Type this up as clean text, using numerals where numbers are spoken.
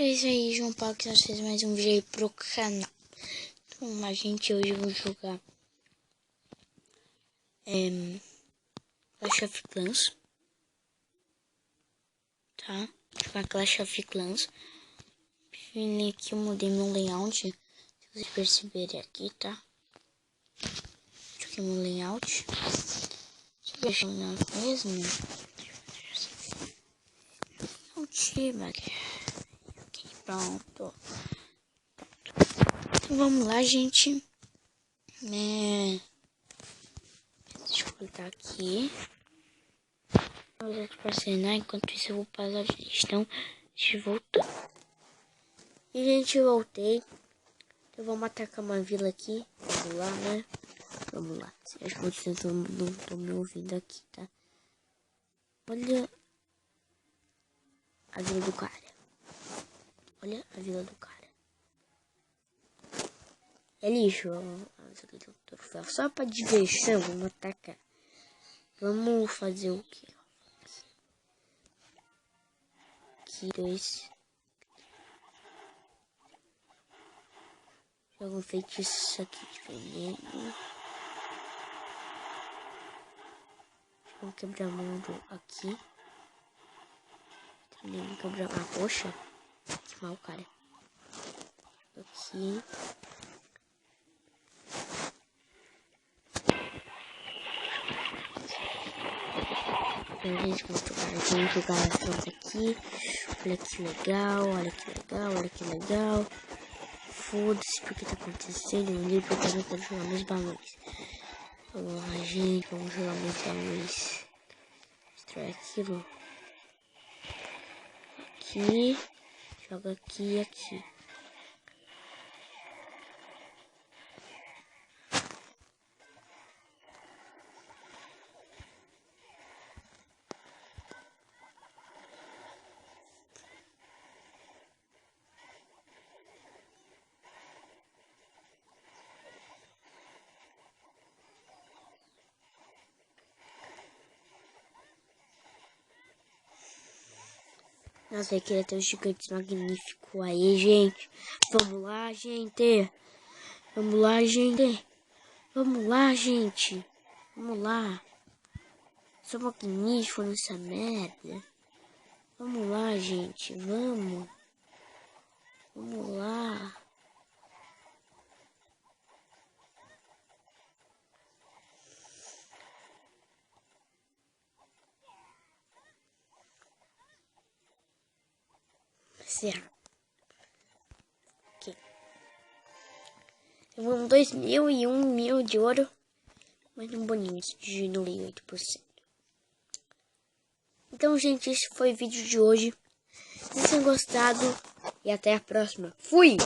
É isso aí, João Paulo, que nós fizemos mais um vídeo aí pro canal. Então, a gente hoje vai jogar Clash of Clans, tá? Jogar Clash of Clans. Vim aqui, eu mudei meu layout, se vocês perceberem aqui, tá? Aqui meu layout. Deixa eu ver se é mesmo. Não tira aqui. Pronto. Então vamos lá, gente. Deixa eu clicar aqui. Vou assinar, enquanto isso eu vou passar a gestão. Deixa eu voltar. E gente, eu voltei. Eu vou atacar uma vila aqui. Vamos lá, né? Vamos lá. Acho que vocês não estão me ouvindo aqui, tá? Olha a vila do cara. Olha a vila do cara. É lixo. Isso aqui tem um troféu. Só pra diversão, vamos atacar. Vamos fazer o quê? Aqui, dois. Joga um feitiço aqui de veneno. Vamos quebrar a mão aqui. Também vamos quebrar a roxa. Que mal, cara. Aqui. Então, gente, vamos jogar as plantas aqui. Olha que legal, olha que legal, olha que legal. Foda-se porque tá acontecendo. Eu olhei porque eu não quero jogar meus balões. Vamos lá, gente, vamos jogar meus balões. Destrói aquilo. Aqui. Joga aqui e aqui. Nossa, eu queria ter um gigante magnífico aí, gente. Vamos lá, gente. Vamos lá, gente. Vamos lá, gente. Vamos lá. Sou magnífico nessa merda. Vamos lá, gente. Vamos. Vamos lá. Certo. Aqui. Eu vou 2.000 e 1.000 de ouro. Mais um boninho de 8%. Então, gente, esse foi o vídeo de hoje. Espero que tenham gostado. E até a próxima. Fui!